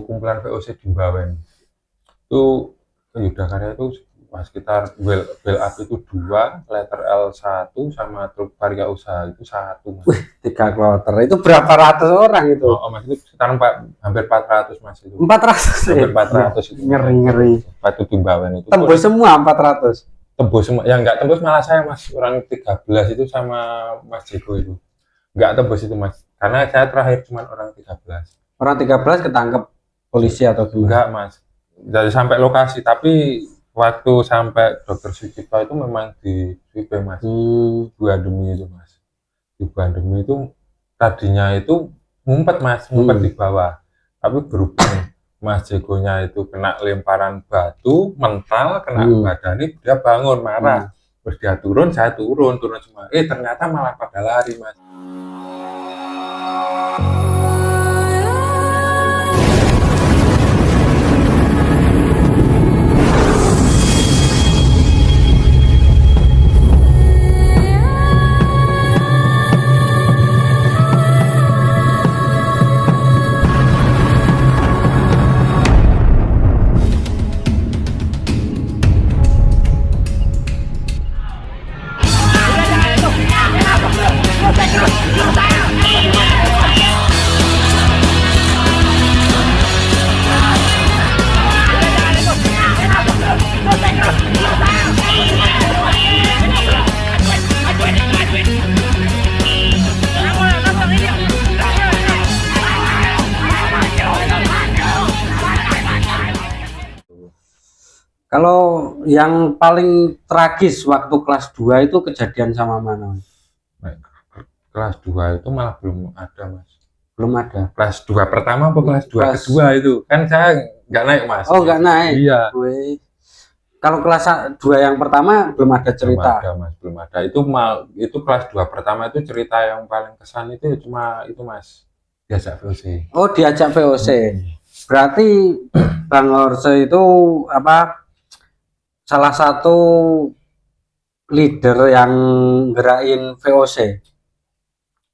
kumpulan VOC di Bawen. Itu ke Yudhakarya itu sekitar bel up itu 2, letter L 1 sama truk Varia Usaha itu 1 Mas. 3 kloter. Itu berapa ratus orang itu? Mas itu sekitar hampir 400 Mas itu. 400 hampir 400 itu. Ngeri. Waktu di Bawen itu. Tembus semua 400. Tembus semua. Yang enggak tembus malah saya Mas, orang 13 itu sama Mas Jeko itu. Enggak tembus itu Mas. Karena saya terakhir cuma orang 13. Orang 13 ketangkep polisi atau gimana? Enggak Mas. Dari sampai lokasi, tapi waktu sampai Dokter Sukito itu memang di WP Mas. Buandemi itu Mas. Di Buandemi itu tadinya itu ngumpet Mas, ngumpet di bawah. Tapi berhubung Mas Jegonya itu kena lemparan batu, mental, kena badannya, dia bangun, marah. Terus dia turun, saya turun semua. Ternyata malah pada lari Mas. Kalau yang paling tragis waktu kelas 2 itu kejadian sama mana? Kelas 2 itu malah belum ada Mas. Belum ada. Kelas 2 pertama apa kelas 2 kedua itu? Kan saya nggak naik Mas. Oh nggak naik? Iya. Kalau kelas 2 yang pertama belum ada cerita? Belum ada Mas, belum ada. Itu kelas 2 pertama itu cerita yang paling kesan itu cuma itu Mas. Diajak VOC. Oh diajak VOC. Berarti Bang Horse itu apa? Salah satu leader yang gerakin VOC.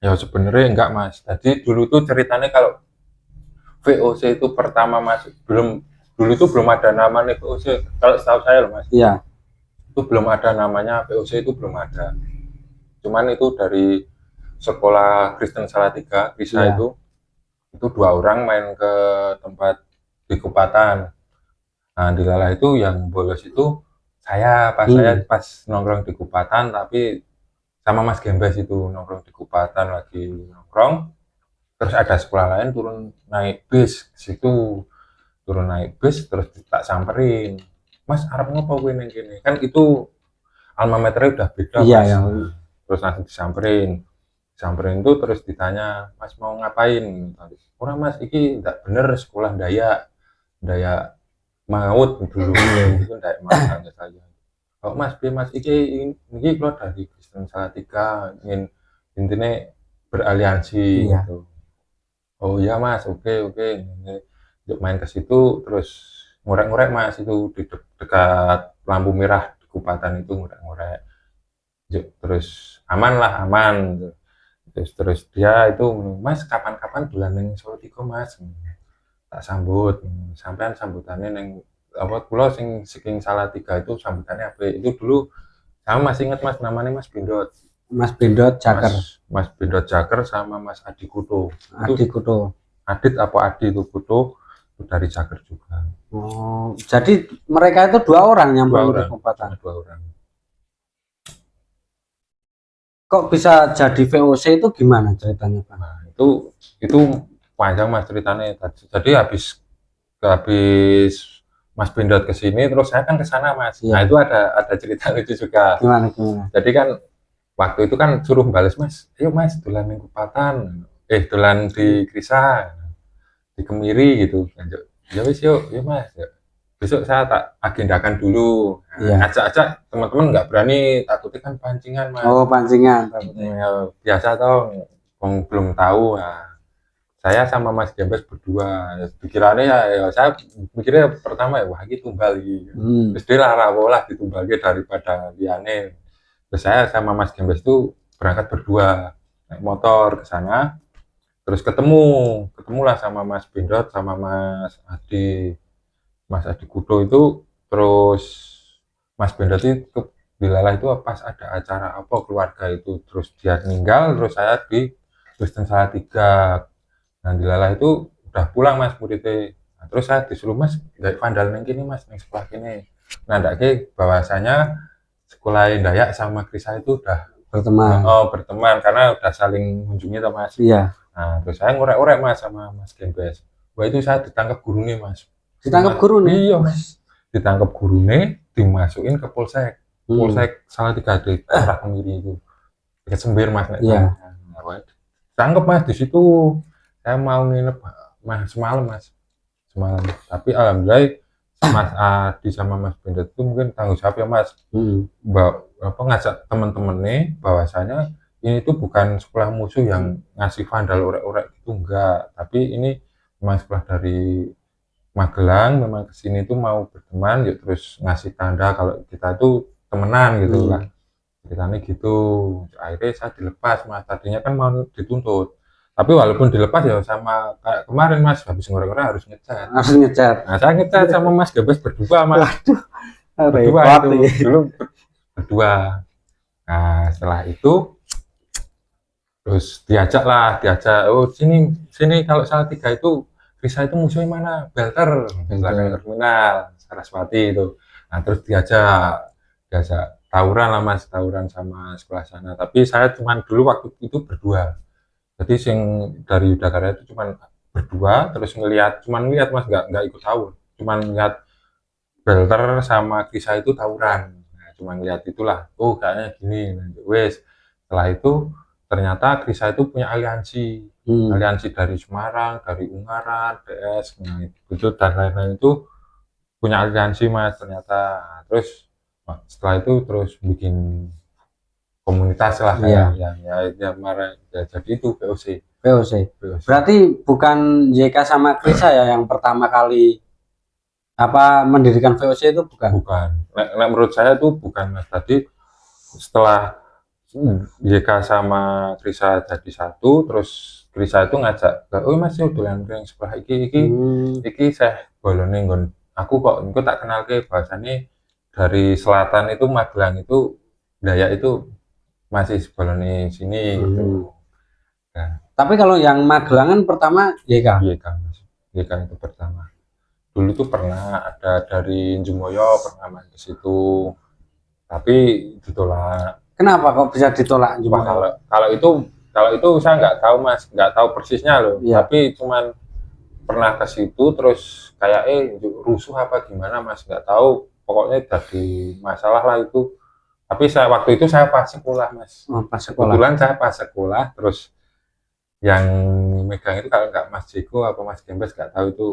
Ya sebenarnya enggak Mas. Jadi dulu tuh ceritanya kalau VOC itu pertama masuk dulu itu belum ada namanya VOC. Kalau setahu saya loh Mas. Iya. Itu belum ada namanya VOC, itu belum ada. Cuman itu dari sekolah Kristen Salatiga, Krisa iya. itu 2 orang main ke tempat di Kupatan. Nah, dilalah itu yang bolos itu saya pas nongkrong di Kupatan, tapi sama Mas Gembes itu nongkrong di Kupatan lagi nongkrong. Terus ada sekolah lain turun naik bis ke situ. Turun naik bis terus tak samperin. Mas arep ngopo kowe ning kene? Kan itu alma maternya udah beda Iya, Mas. ya. Terus langsung disamperin. Disamperin itu terus ditanya, "Mas mau ngapain?" "Ora Mas, iki ndak bener sekolah Dayak Maut dulu." Itu Dayak Maut saja. "Oh Mas, piye Mas, iki keluar dari Kristen Salatiga, ingin intinya beraliansi gitu." "Oh iya Mas, oke. Yuk main ke situ terus ngorek-ngorek Mas, itu di dekat lampu merah di Kupatan itu ngorek-ngorek. Terus aman. Terus dia itu, "Mas kapan-kapan dolan ning Salatiga Mas." Tak sambut, sampean sambutannya neng apa kula sing saking Salatiga itu sambutannya apa? Itu dulu saya masih ingat Mas, namanya Mas Bindot. Mas Bindot Jaker. Mas Bindot Jaker sama Mas Adi Kuto. Adit apa Adi itu Kuto itu dari Jaker juga. Oh, jadi mereka itu 2 orang yang di Kupatan. 2 orang. Kok bisa jadi VOC itu gimana ceritanya Pak? Nah, itu panjang Mas ceritanya. Jadi habis Mas Bindot ke sini terus saya kan ke sana Mas. Iya. Nah, itu ada cerita lucu juga. Gimana? Jadi kan waktu itu kan suruh bales Mas, "Ayo Mas dolan ning Kupatan." Dolan di Krisa, di Kemiri gitu. Ya wis yuk Mas. Besok saya tak agendakan dulu. Ajak-ajak teman-teman nggak berani, takutnya kan pancingan Mas. Oh pancingan. Ya, biasa toh, belum tahu. Nah, saya sama Mas Gembes berdua. Pikirannya ya saya mikirnya pertama ya wah ini tumbal gitu. Terus dia lah ditumbalnya daripada liane. Terus saya sama Mas Gembes itu berangkat berdua naik motor ke sana. terus ketemulah sama Mas Bendot sama Mas Adi Kudo itu. Terus Mas Bendot itu dilalah itu pas ada acara apa keluarga itu, terus dia meninggal, terus saya di Kristen Salatiga. Nah dilalah itu udah pulang Mas muridnya. Nah, terus saya disuruh Mas gak vandal neng kini Mas neng sekolah kini. Nah ndake bahwasanya sekolah Dayak sama Krisa itu udah berteman karena udah saling mengunjungi tuh Mas. Iya. Nah terus saya ngorek-orek Mas sama Mas Gembes. Wah itu saya ditangkap guru nih Mas. Ditangkap guru nih? Iya Mas. Ditangkap guru nih, dimasukin ke Polsek. Polsek Salatiga di arah Kemiri itu. Dekat Sembir Mas. Iya. Tangkap Mas di situ. Saya mau nginep Mas semalam. Tapi alhamdulillah Mas Adi sama Mas Bendot itu mungkin tanggung jawab ya Mas. Ngajak teman-teman nih bahwasanya ini tuh bukan sekolah musuh yang ngasih vandal orek-orek itu enggak, tapi ini memang sekolah dari Magelang, memang kesini tuh mau berteman, yuk terus ngasih tanda kalau kita tuh temenan gitu lah. Ceritanya gitu. Akhirnya saya dilepas Mas. Tadinya kan mau dituntut. Tapi walaupun dilepas ya sama kayak kemarin Mas, habis ngorek-ngorek harus ngecat. Nah saya ngecat sama Mas Gembes berdua Mas. Berdua itu dulu berdua. Nah setelah itu terus diajak oh sini kalau Salatiga itu Krisa itu musuhnya mana? Belter, belakang terminal Saraswati itu. Nah terus diajak tawuran lah Mas, tawuran sama sekolah sana. Tapi saya cuman dulu waktu itu berdua. Jadi sing dari Yudhakarya itu cuman berdua, terus cuman ngeliat Mas, nggak ikut tawur. Cuman ngeliat Belter sama Krisa itu tawuran. Nah, cuman ngeliat itulah, oh kayaknya gini. Wes, setelah itu ternyata Krisa itu punya aliansi. Aliansi dari Semarang, dari Ungaran, DS, nah, itu dan lain-lain itu punya aliansi Mas ternyata. Terus setelah itu terus bikin komunitas lah ya jadi itu VOC. Berarti bukan JK sama Krisa ya yang pertama kali mendirikan VOC itu bukan? Nah, menurut saya itu bukan Mas. Tadi setelah JK sama Krisa jadi satu, terus Krisa itu ngajak oh Mas yo dolan ring sekolah iki saya bolone nggon aku kok tak kenal ke bahasane dari selatan itu Magelang itu Dayak itu masih bolone sini gitu. Nah, tapi kalau yang Magelangan pertama JK Mas. JK itu pertama. Dulu tuh pernah ada dari Jumoyo pernah main ke situ. Tapi ditolak. Kenapa kok bisa ditolak Jumoyo? Kalau itu saya nggak tahu Mas, nggak tahu persisnya loh. Ya. Tapi cuman pernah ke situ terus kayak rusuh apa gimana Mas, nggak tahu. Pokoknya jadi masalah lah itu. Tapi waktu itu saya pas sekolah Mas. Pas sekolah. Kebetulan saya pas sekolah terus yang megang itu kalau nggak Mas Jeko apa Mas Gembes nggak tahu itu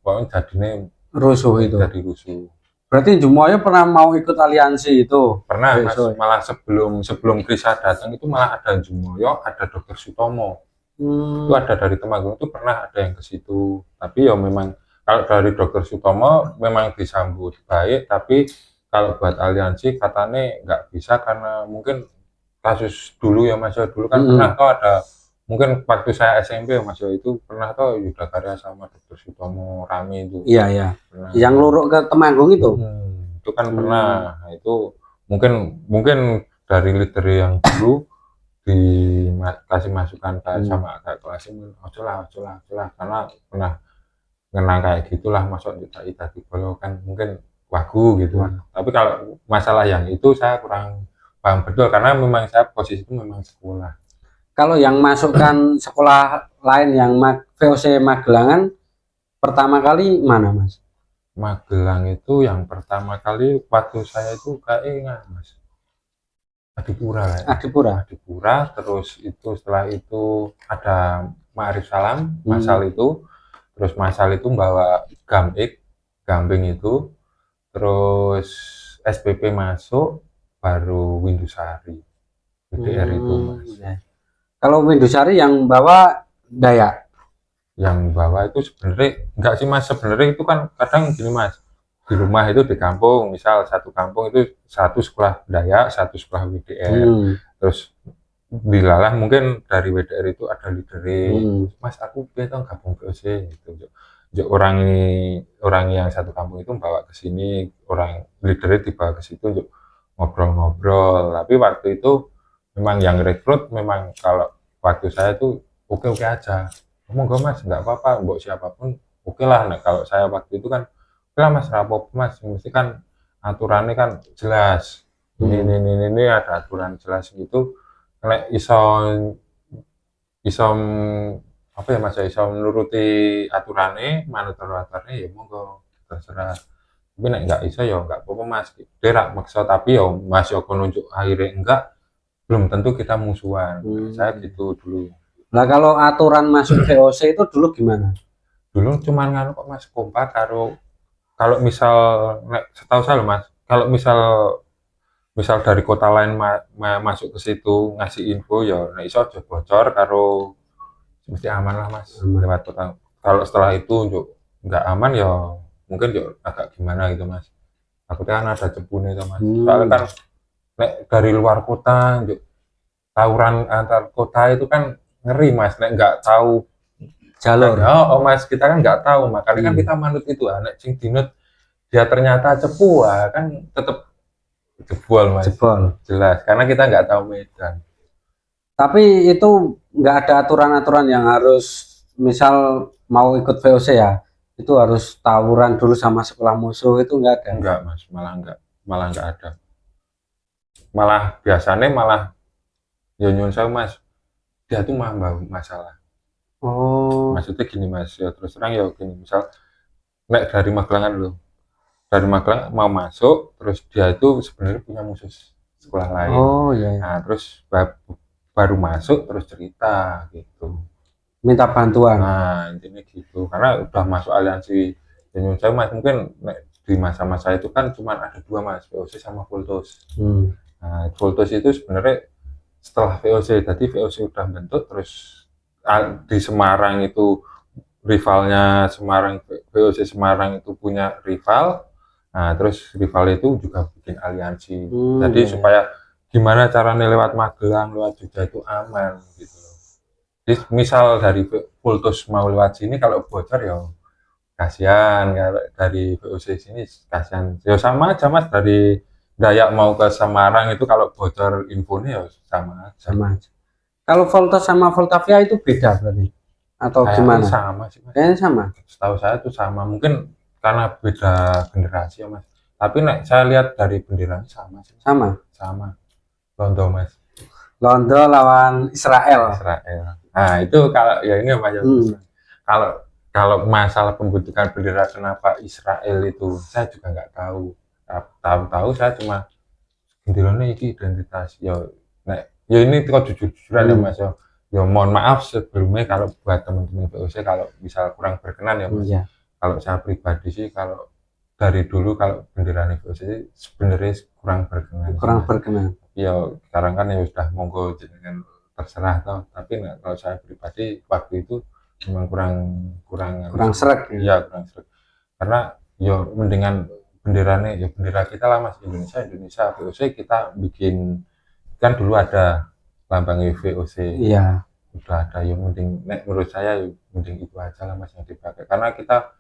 pokoknya jadinya rusuh itu. Jadi rusuh. Berarti Jumoyo pernah mau ikut aliansi itu? Pernah Mas, malah sebelum Krisa datang itu malah ada Jumoyo, ada Dr. Sutomo. Itu ada dari Temanggung itu pernah ada yang ke situ. Tapi ya memang kalau dari Dr. Sutomo memang disambut baik, tapi kalau buat aliansi katanya nggak bisa karena mungkin kasus dulu ya Mas, dulu kan pernah tuh ada mungkin waktu saya SMP Mas itu pernah tuh Yudhakarya sama Dr. Sutomo rame itu. Iya. Pernah. Yang luruk ke Temanggung itu. Itu kan pernah. Nah, itu mungkin dari leader yang dulu dikasih masukan sama kayak kelas ini, ocolah karena pernah ngenang kayak gitulah masuk di tadi kalau kan mungkin wagu gitu. Tapi kalau masalah yang itu saya kurang paham betul karena memang saya posisi itu memang sekolah. Kalau yang masukkan sekolah lain yang VOC Magelangan pertama kali mana Mas? Magelang itu yang pertama kali waktu saya itu kayak Mas Adipura. Terus itu setelah itu ada Ma'arif Salam Masal itu, terus Masal itu bawa gambing itu, terus SPP masuk baru Windusari BDR itu Mas. Kalau Windusari yang bawa Dayak? Yang bawa itu sebenarnya enggak sih Mas, sebenarnya itu kan kadang gini Mas, di rumah itu di kampung, misal satu kampung itu satu sekolah Dayak, satu sekolah WDR, terus dilalah mungkin dari WDR itu ada leader, Hmm. Mas aku pengen gabung VOC gitu. Orang yang satu kampung itu bawa ke sini, orang leadernya dibawa ke situ untuk ngobrol-ngobrol. Tapi waktu itu memang yang rekrut memang kalau waktu saya tuh oke-oke aja. Monggo Mas, nggak apa-apa, mbok siapapun oke lah. Nah, kalau saya waktu itu kan, oke lah Mas, rapopo Mas, mesti kan aturannya kan jelas. Ini ada aturan jelas gitu. Nek iso iso apa ya Mas, iso nuruti aturane, manut aturannya ya monggo terserah. Tapi nek nggak iso ya nggak apa-apa Mas. Dia rak maksa tapi ya Mas yo nunjuk akhirnya enggak, belum tentu kita musuhan. Saya gitu dulu. Nah, kalau aturan masuk VOC itu dulu gimana? Dulu cuman nganu kok Mas, kompak karo kalau misal nek setahu saya loh Mas, kalau misal dari kota lain masuk ke situ ngasih info ya nek iso aja bocor karo mesti aman lah Mas lewat kota. Kalau setelah itu untuk nggak aman ya mungkin ya agak gimana gitu Mas. Takutnya kan ada cebune itu Mas. Soalnya kan nek dari luar kota untuk tawuran antar kota itu kan ngeri Mas. Nek nggak tahu Jalur. oh Mas kita kan nggak tahu makanya kan kita manut itu nek sing dinut dia ternyata cepu kan tetap jebol Mas. Jebol. Jelas karena kita nggak tahu medan. Tapi itu nggak ada aturan-aturan yang harus misal mau ikut VOC ya, itu harus tawuran dulu sama sekolah musuh, itu nggak ada. Enggak Mas, malah nggak ada. Malah biasanya malah ya nyun saya Mas, dia tuh malah masalah. Oh. Maksudnya gini Mas, ya terus terang ya gini, misal nek dari Magelangan dulu, dari Magelang mau masuk, terus dia itu sebenarnya punya musuh sekolah lain. Oh iya. Nah terus baru masuk terus cerita gitu. Minta bantuan. Nah intinya gitu, karena udah masuk aliansi nyun saya Mas, mungkin nek di masa-masa itu kan cuma ada dua Mas, VOC sama Voltos. Nah, Voltos itu sebenarnya setelah VOC, jadi VOC udah bentuk, terus di Semarang itu rivalnya Semarang, VOC Semarang itu punya rival, nah terus rival itu juga bikin aliansi, jadi supaya gimana caranya lewat Magelang, lewat Jogja itu aman gitu. Jadi misal dari Voltos mau lewat sini, kalau bocor ya kasihan, kalau dari VOC sini kasihan, ya sama aja Mas, dari Dayak mau ke Semarang itu kalau bocor infonya ya sama aja. Sama aja. Kalau Voltos sama Voltavia itu beda berarti? Atau gimana? Sama sih Mas. Kayaknya sama. Setahu saya itu sama. Mungkin karena beda generasi ya Mas. Tapi saya lihat dari benderanya sama sih. Sama. Sama. Londo Mas. Londo lawan Israel. Nah itu kalau ya ini Mas. Kalau masalah pembentukan bendera kenapa Israel itu saya juga nggak tahu. Tahu saya cuma benderanya ini identitas ya ini kok jujur-jujuran ya Mas ya mohon maaf sebelumnya kalau buat teman-teman VOC kalau misal kurang berkenan ya Mas. Kalau saya pribadi sih kalau dari dulu kalau benderanya VOC sebenarnya kurang berkenan. Ya sekarang kan ya sudah monggo dengan terserah toh, tapi kalau saya pribadi waktu itu memang kurang srek ya kurang srek karena ya mendingan benderanya ya bendera kita lah Mas, Indonesia VOC kita bikin kan dulu ada lambang VOC. Iya. Udah ada ya mending menurut saya ya mending itu aja lah Mas yang dipakai karena kita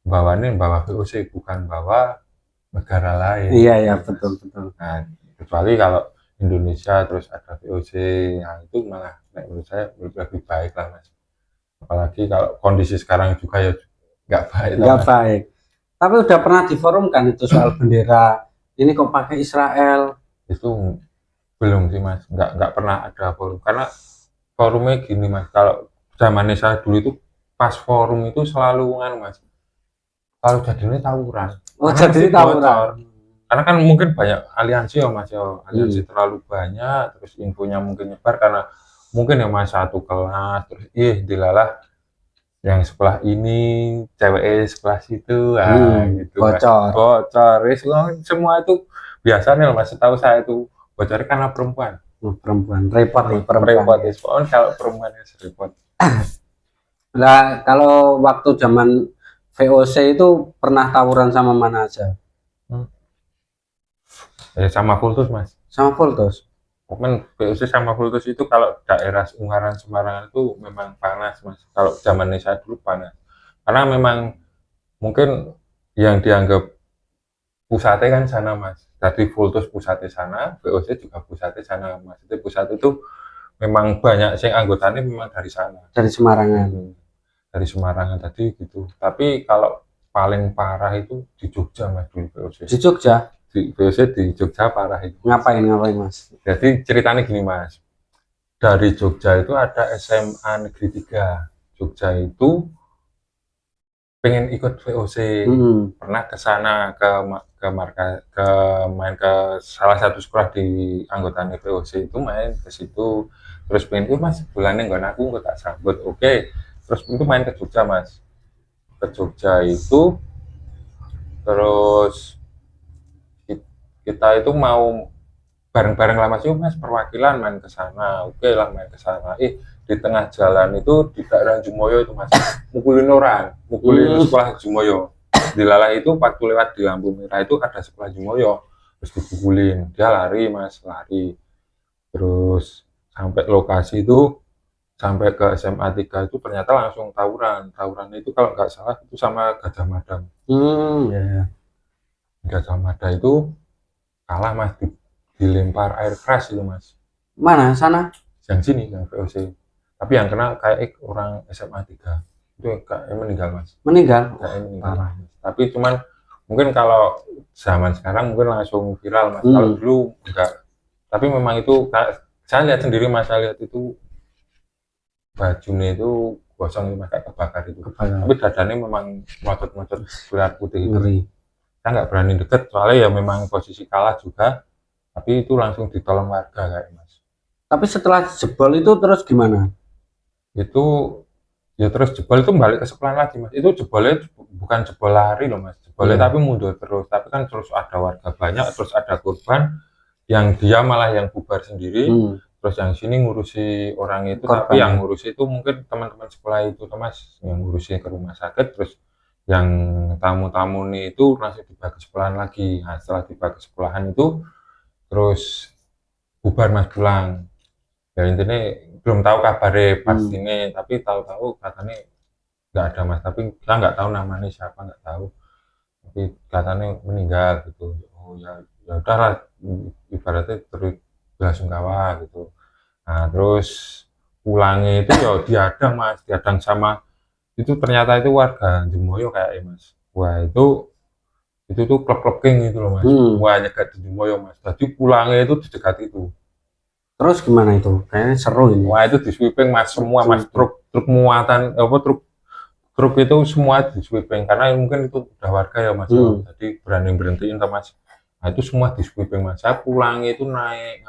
bawa VOC bukan bawa negara lain. Iya betul. Nah kecuali kalau Indonesia terus ada VOC, nah itu malah menurut saya lebih baik lah Mas. Apalagi kalau kondisi sekarang juga ya nggak baik. Tapi udah pernah diforumkan itu soal bendera ini kok pakai Israel? Itu belum sih Mas, nggak pernah ada forum karena forumnya gini Mas, kalau zamannya saya dulu itu pas forum itu selalu Mas, kalau jadinya tawuran. Karena kan mungkin banyak aliansi ya Mas ya, aliansi terlalu banyak, terus infonya mungkin nyebar karena mungkin ya Mas satu kelas terus dilalah yang sekolah ini cewek sekolah situ gitu bocor semua itu biasanya Mas, setahu saya itu bocornya karena perempuan repot kalau perempuannya repot. Nah kalau waktu zaman VOC itu pernah tawuran sama mana aja? Sama Voltos Mas. Sama Voltos. Cuman VOC sama Vultus itu kalau daerah Ungaran Semarang itu memang panas mas. Kalau zamannya saya dulu panas. Karena memang mungkin yang dianggap pusatnya kan sana mas. Jadi Vultus pusatnya sana, VOC juga pusatnya sana mas. Jadi pusat itu memang banyak sih anggotanya memang dari sana. Dari Semarangan. Dari Semarangan tadi gitu. Tapi kalau paling parah itu di Jogja mas dulu VOC. Di Jogja? Di VOC di Jogja parah itu. Ngapain mas? Jadi ceritanya gini mas. Dari Jogja itu ada SMA Negeri 3. Jogja itu pengen ikut VOC, pernah ke sana ke markas ke main ke salah satu sekolah di anggotanya VOC itu main ke situ, terus pengen mas bulannya nggak aku nggak tak sambut, oke. Terus itu main ke Jogja mas, ke Jogja itu terus kita itu mau bareng-bareng lah mas, yuk mas perwakilan main ke sana, oke lah main ke sana. Di tengah jalan itu di daerah Jumoyo itu mas, mukulin sekolah Jumoyo. Dilalah itu waktu lewat di lampu merah itu ada sekolah Jumoyo, terus dipukulin, dia lari mas, lari. Terus sampai lokasi itu, sampai ke SMA 3 itu ternyata langsung tawurannya itu kalau nggak salah itu sama Gajah Mada. Gajah Mada itu kalah mas, dilempar air keras itu mas. Mana sana? Yang sini yang VOC. Tapi yang kena kayak orang SMA 3 itu kayak meninggal mas. Meninggal? Kayak meninggal. Tapi cuman mungkin kalau zaman sekarang mungkin langsung viral mas. Kalau dulu enggak. Tapi memang itu saya lihat sendiri mas, saya lihat itu bajunya itu gosong mas, kayak kebakar itu. Tapi dadanya memang melocot-melocot surat putih itu. Saya nggak berani deket soalnya ya memang posisi kalah juga. Tapi itu langsung ditolong warga kayak mas. Tapi setelah jebol itu terus gimana? Itu ya terus jebol itu balik ke sekolah lagi mas. Itu jebolnya bukan jebol lari loh mas, jebolnya tapi mundur terus. Tapi kan terus ada warga banyak, terus ada korban yang dia malah yang bubar sendiri. Terus yang sini ngurusi orang itu, tapi yang ngurusi itu mungkin teman-teman sekolah itu mas, yang ngurusi ke rumah sakit. Terus yang tamu-tamu nih itu langsung dibawa ke sekolahan lagi. Nah setelah dibawa ke sekolahan itu terus bubar mas, pulang. Ya intinya belum tahu kabarnya pastinya, tapi tahu-tahu katanya nggak ada mas, tapi kita nggak tahu namanya siapa, nggak tahu, tapi katanya meninggal gitu. Oh ya udahlah, ibaratnya terus belasungkawa gitu. Nah terus pulangnya itu ya diadang mas, diadang sama itu ternyata itu warga Jumoyo kayak mas. Wah itu tuh klub-klub geng itu loh mas. Wah nyegat di Jumoyo mas, jadi pulangnya itu di dekat itu. Terus gimana itu? Kayaknya seru ini. Wah itu di sweeping mas, semua mas, truk muatan truk itu semua di sweeping karena mungkin itu udah warga ya mas, jadi berani berhentiin tuh mas. Nah itu semua di sweeping mas. Saya pulang itu naik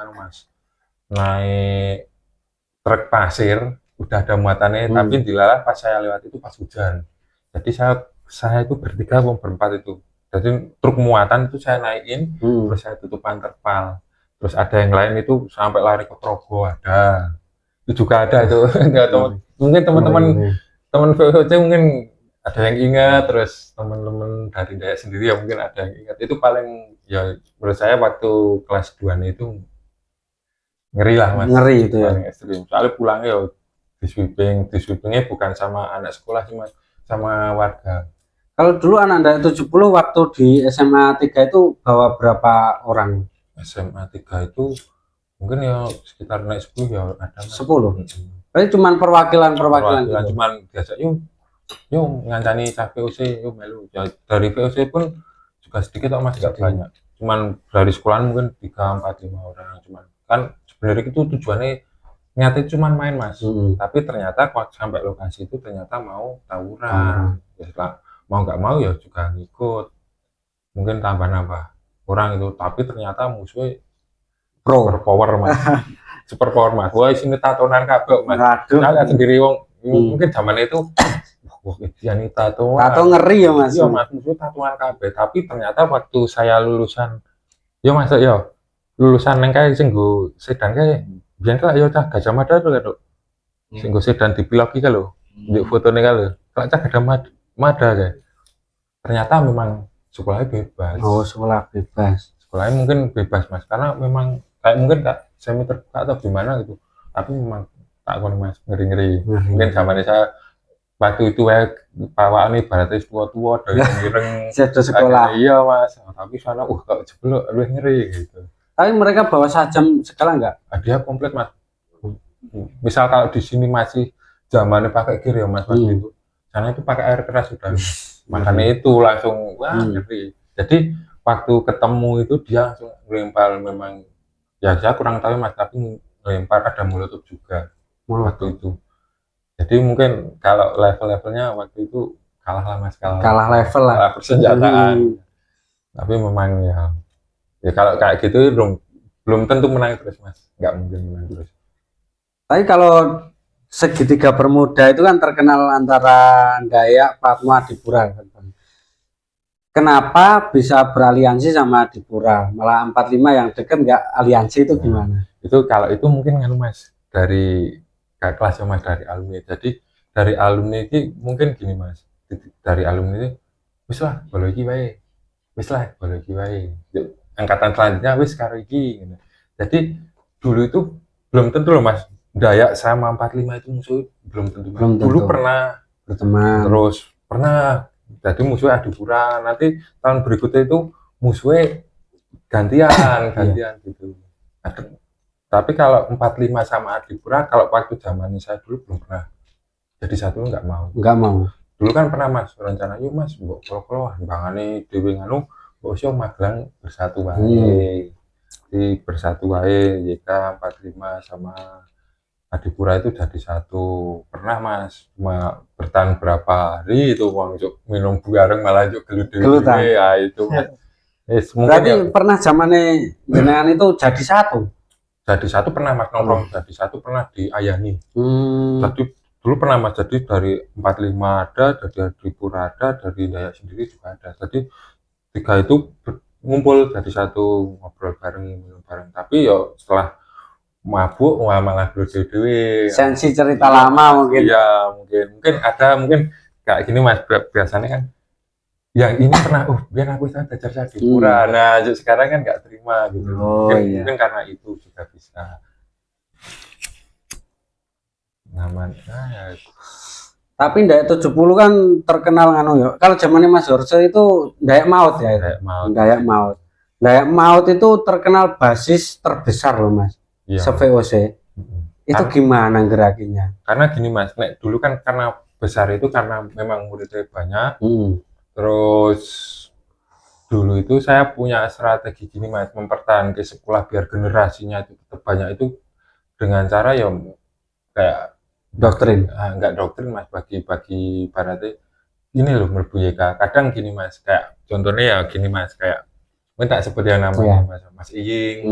truk pasir, udah ada muatannya, tapi dilalah pas saya lewat itu pas hujan. Jadi saya itu bertiga berempat itu. Jadi truk muatan itu saya naikin, terus saya tutupan terpal. Terus ada yang lain itu sampai lari ke Trogo, ada. Itu juga ada itu. Mungkin teman-teman VOC mungkin ada yang ingat, terus teman-teman dari Dayak sendiri ya mungkin ada yang ingat. Itu paling ya menurut saya waktu kelas 2 itu ngeri lah mas. Ngeri itu ya. Paling ekstrim. Soalnya pulangnya ya di sweepingnya bukan sama anak sekolah sih mas, sama warga. Kalau dulu anak Dayak 70 waktu di SMA 3 itu bawa berapa orang? SMA 3 itu mungkin ya sekitar naik 10 ya ada mas. 10? Berarti cuma perwakilan gitu. Cuman biasa yuk ngancani cah VOC, yuk melu. Ya, dari VOC pun juga sedikit mas, nggak banyak. Cuman dari sekolahan mungkin 3, 4, 5 orang. Cuman kan sebenarnya itu tujuannya nyata cuman main mas. Tapi ternyata sampai lokasi itu ternyata mau tawuran. Ya, mau nggak mau ya juga ngikut. Mungkin tambah-nambah orang itu, tapi ternyata musuhnya super power mas. Super power mas. Wah sini tatonan kabel mas. Saya lihat sendiri wong mungkin zaman itu wah ini tato ngeri ya mas. Iya mas, musuhnya tatonan kabel. Tapi ternyata waktu saya lulusan ya mas ya lulusan yang kayak singgo sedan kayak biar kan ya cah Gajah Mada tuh kan singgo sedan dipilok iki lho. Di fotonya kan lho. Kalau cah Gajah Mada kayak ternyata memang sekolahnya bebas. Oh sekolah bebas. Sekolahnya mungkin bebas mas, karena memang kayak mungkin semi terbuka atau gimana gitu. Tapi memang tak kon Mas ngeri-ngeri. Ngeri. Mungkin zaman saya waktu itu ya pawakane ibaratnya tua-tua dari mireng Satu sekolah. iya Mas. Tapi sana kok jeblok luwih ngeri gitu. Tapi mereka bawa sajam segala nggak? Dia komplit Mas. Misal kalau di sini masih zamannya pakai gear ya Mas waktu itu. Sana itu pakai air keras sudah. Makanya itu langsung wah ngeri. Jadi waktu ketemu itu dia langsung lempar memang ya saya kurang tahu Mas tapi lempar ada molotov juga waktu itu. Jadi mungkin kalau level-levelnya waktu itu kalah lah Mas Kalah level lah. kalah persenjataan. Tapi memang ya kalau kayak gitu belum tentu menang terus Mas. Nggak mungkin menang terus. Tapi kalau segitiga Bermuda itu kan terkenal antara Dayak, Patma, Adipura. Kenapa bisa beraliansi sama Adipura? Malah 45 yang deket nggak aliansi itu gimana? Itu kalau itu mungkin kan Mas dari kelas Mas dari alumni. Jadi dari alumni ini mungkin gini Mas. Dari alumni ini wis lah boleh iki wae. Wis lah boleh iki wae. Angkatan selanjutnya wis karo iki gitu. Jadi dulu itu belum tentu loh Mas. Dayak sama 45 itu musuh belum tentu. Belum tentu. Dulu pernah berteman. Terus pernah jadi musuhnya Adipura. Nanti tahun berikutnya itu musuhnya gantian gitu. Tapi kalau 45 sama Adipura, kalau waktu zaman saya dulu belum pernah. Jadi satu nggak mau. Nggak mau. Dulu kan pernah Mas rencana yuk Mas, mbok kalau bangane dhewe nganu, mbok iso Magelang bersatu wae. Di bersatu wae YK 45 sama Adipura itu jadi satu. Pernah Mas, cuma bertahan berapa hari itu uang juk minum bareng malah juk gelut ya itu. Berarti ya, pernah zamannya jenengan itu jadi satu. Jadi satu pernah Mas nongkrong, jadi satu pernah di Ayani. Jadi dulu pernah Mas, jadi dari 45 ada, dari Adipura ada, dari Dayak sendiri juga ada. Jadi tiga itu ngumpul jadi satu, ngobrol bareng, minum bareng. Tapi ya setelah mabuk malah dewe-dewe. Sensi cerita lama mungkin. Iya, mungkin ada kayak gini Mas, biasanya kan yang ini pernah biar aku bisa belajar Adipura. Nah sekarang kan nggak terima gitu. Mungkin karena itu juga bisa namanya ya. Tapi Dayak 70 kan terkenal nganu ya. Kalau zamannya Mas Horso itu Dayak Maut ya. Dayak Maut. Dayak Maut itu terkenal basis terbesar loh Mas. Se-VOC. Itu gimana gerakinya? Karena gini Mas, dulu kan karena besar itu karena memang muridnya banyak. Terus dulu itu saya punya strategi gini Mas, mempertahankan sekolah biar generasinya itu tetap banyak itu dengan cara ya kayak doktrin. Enggak doktrin Mas, bagi ibaratnya ini loh mlebu YK. Kadang gini Mas, kayak contohnya ya gini Mas, kayak minta sebut yang namanya Mas Iying.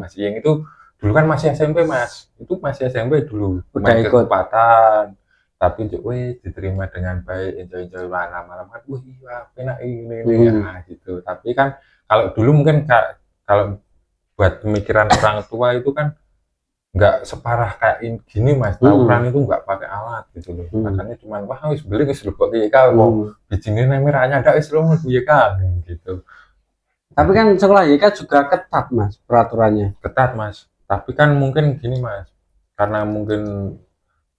Mas Iying itu dulu kan masih SMP Mas, itu masih SMP dulu, main kesempatan. Tapi diterima dengan baik, enjoy malam-malam kan, wah enak ini ya gitu. Tapi kan kalau dulu mungkin kalau buat pemikiran orang tua itu kan nggak separah kayak gini Mas, tawuran itu nggak pakai alat gitu loh. Makanya cuma wah wis beli wis kok YK kok bijine merahnya ada wis lu YK gitu. Tapi kan sekolah YK juga ketat Mas peraturannya. Ketat Mas. Tapi kan mungkin gini Mas, karena mungkin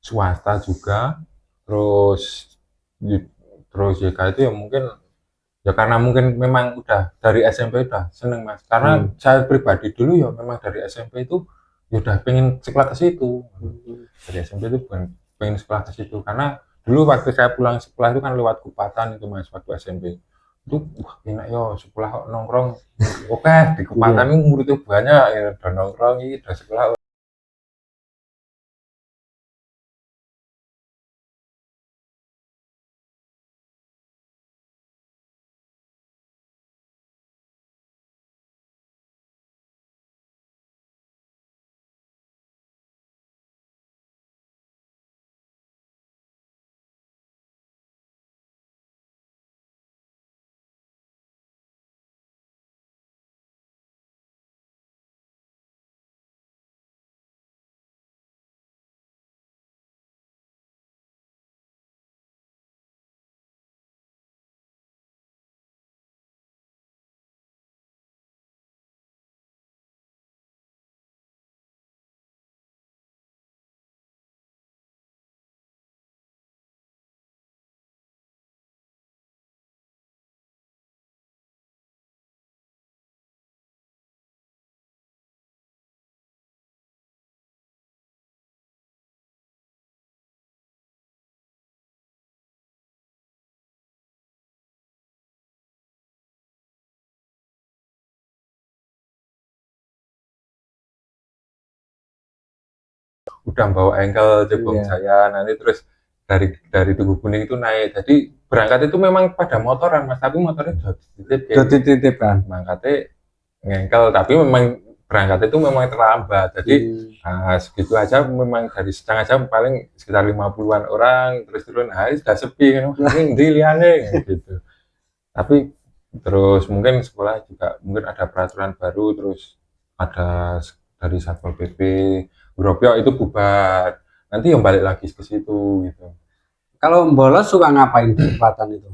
swasta juga, terus YK itu ya mungkin ya karena mungkin memang udah dari SMP udah seneng Mas. Karena saya pribadi dulu ya memang dari SMP itu ya udah pengen sekolah ke situ. Dari SMP itu bukan pengen sekolah ke situ karena dulu waktu saya pulang sekolah itu kan lewat Kupatan itu Mas waktu SMP. Itu wah enak ya sekolah nongkrong oke di Kupatan itu muridnya banyak ya udah nongkrong ini udah sekolah udah bawa engkel cebong saya, nanti terus dari Tugu Kuning itu naik. Jadi berangkat itu memang pada motoran Mas, tapi motornya udah dititip kan. Berangkatnya ngengkel, tapi memang berangkat itu memang terlambat. Jadi segitu aja memang dari setengah jam paling sekitar 50-an orang, terus turun hari sudah sepi kan. Ini diliane gitu. Tapi terus mungkin sekolah juga mungkin ada peraturan baru, terus ada dari Satpol PP Grobyo itu bubar, nanti yang balik lagi ke situ gitu. Kalau bolos suka ngapain di tempatan itu?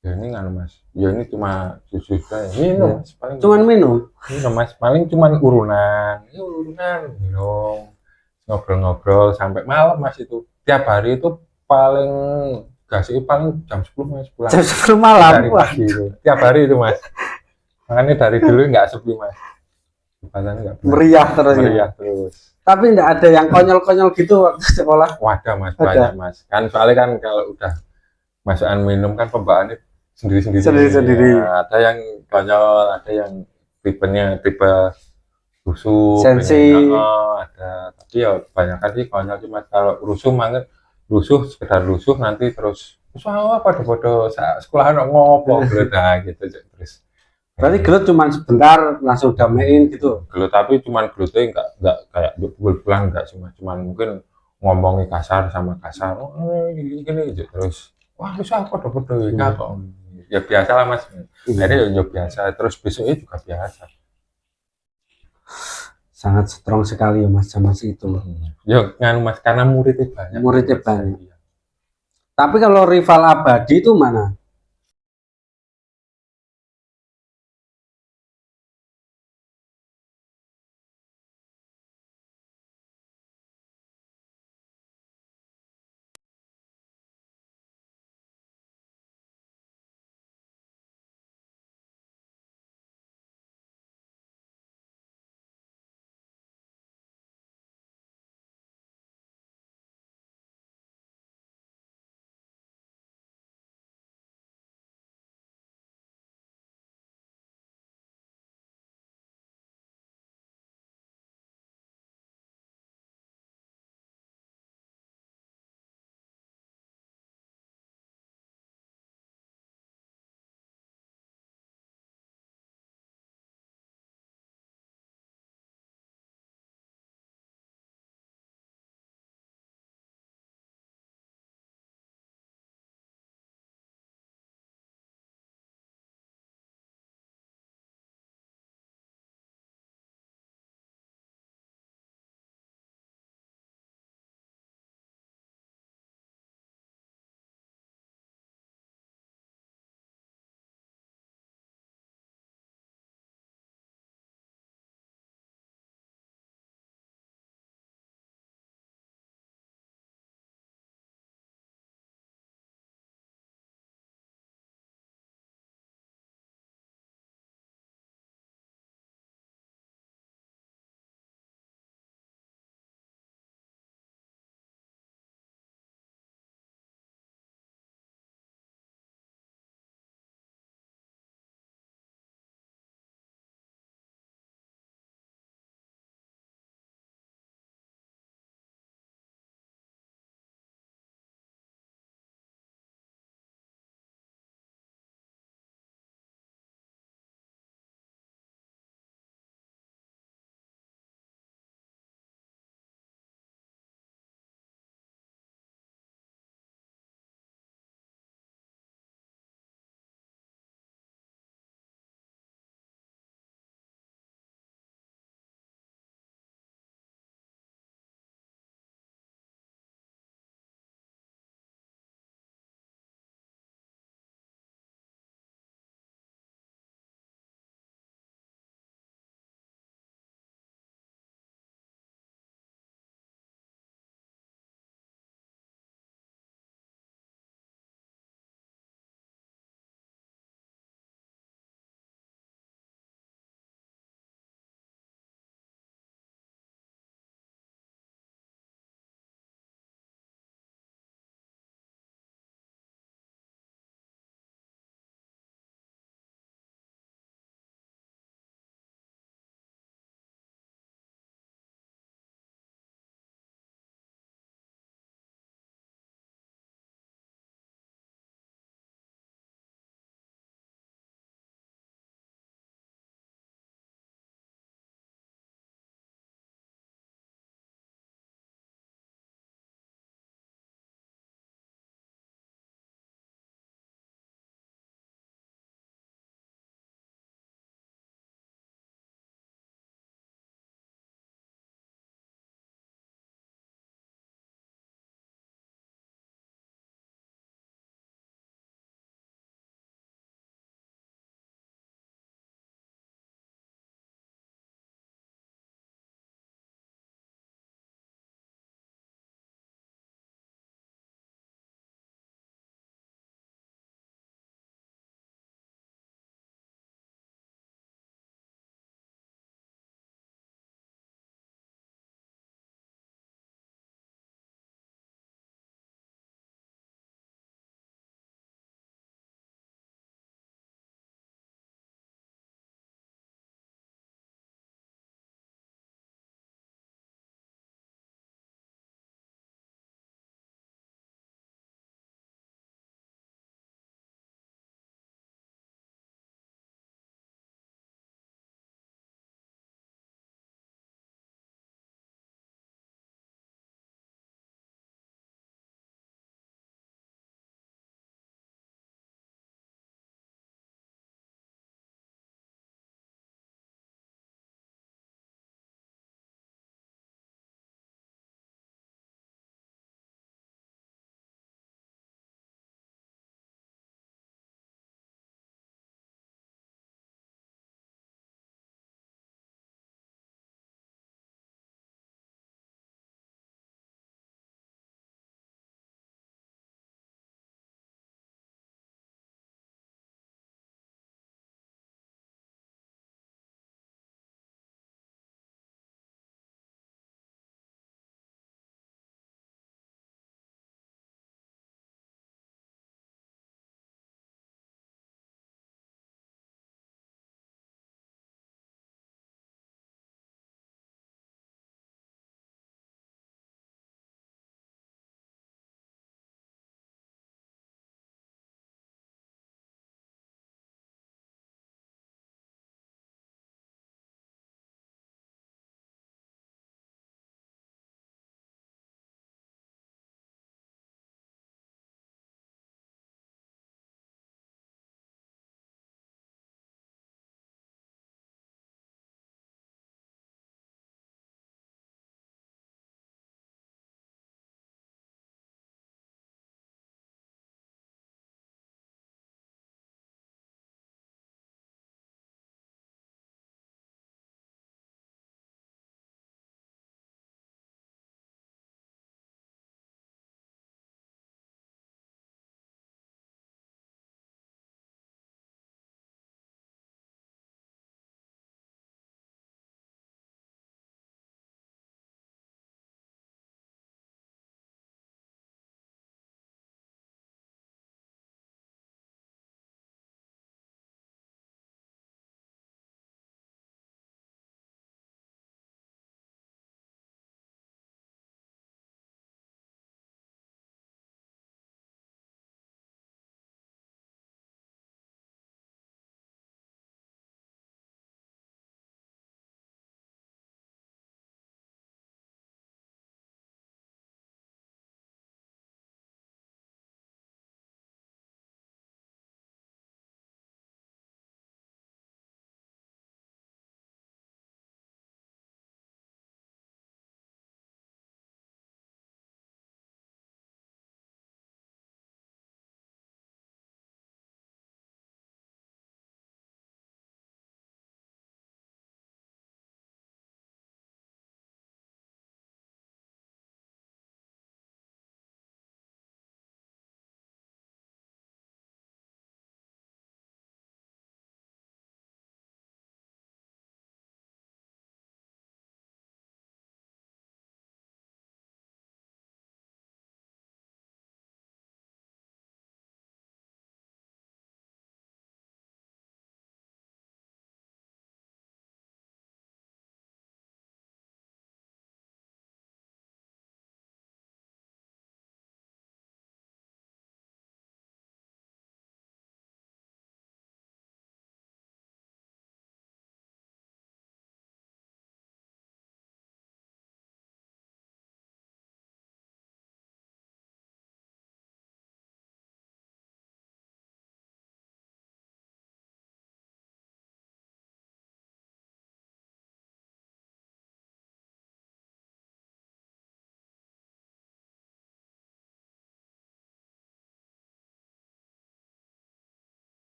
Ya ini kan Mas, ya ini cuma susu minum Mas, paling cuman minum Mas, paling cuman urunan minum, ngobrol-ngobrol sampai malam Mas. Itu tiap hari itu paling gasih paling jam 10 Mas pulang. Jam 10 malam dari pagi itu. Tiap hari itu Mas, makanya dari dulu nggak sepi Mas, meriah terus. Tapi enggak ada yang konyol-konyol gitu waktu sekolah? Wadah Mas, banyak Mas. Kan soalnya kan kalau udah masukan minum kan pembawaannya sendiri-sendiri. Ya, ada yang konyol, ada yang tipe rusuh, sensi. Ada. Tapi ya kebanyakan sih konyol cuma kalau rusuh sekedar rusuh nanti terus pada sekolahan ngopo gitu terus. Berarti gelut cuma sebentar langsung damein gitu. Gelut, tapi cuman gelutnya enggak kayak pulang enggak, cuma mungkin ngomongin kasar sama kasar. Gini terus. Wah, susah podo-podo enggak kok. Ya biasa lah Mas. Akhirnya ya biasa, terus besoknya juga biasa. Sangat strong sekali ya Mas sama si itu. Ya nganu Mas, karena muridnya banyak. Tapi kalau rival abadi itu mana?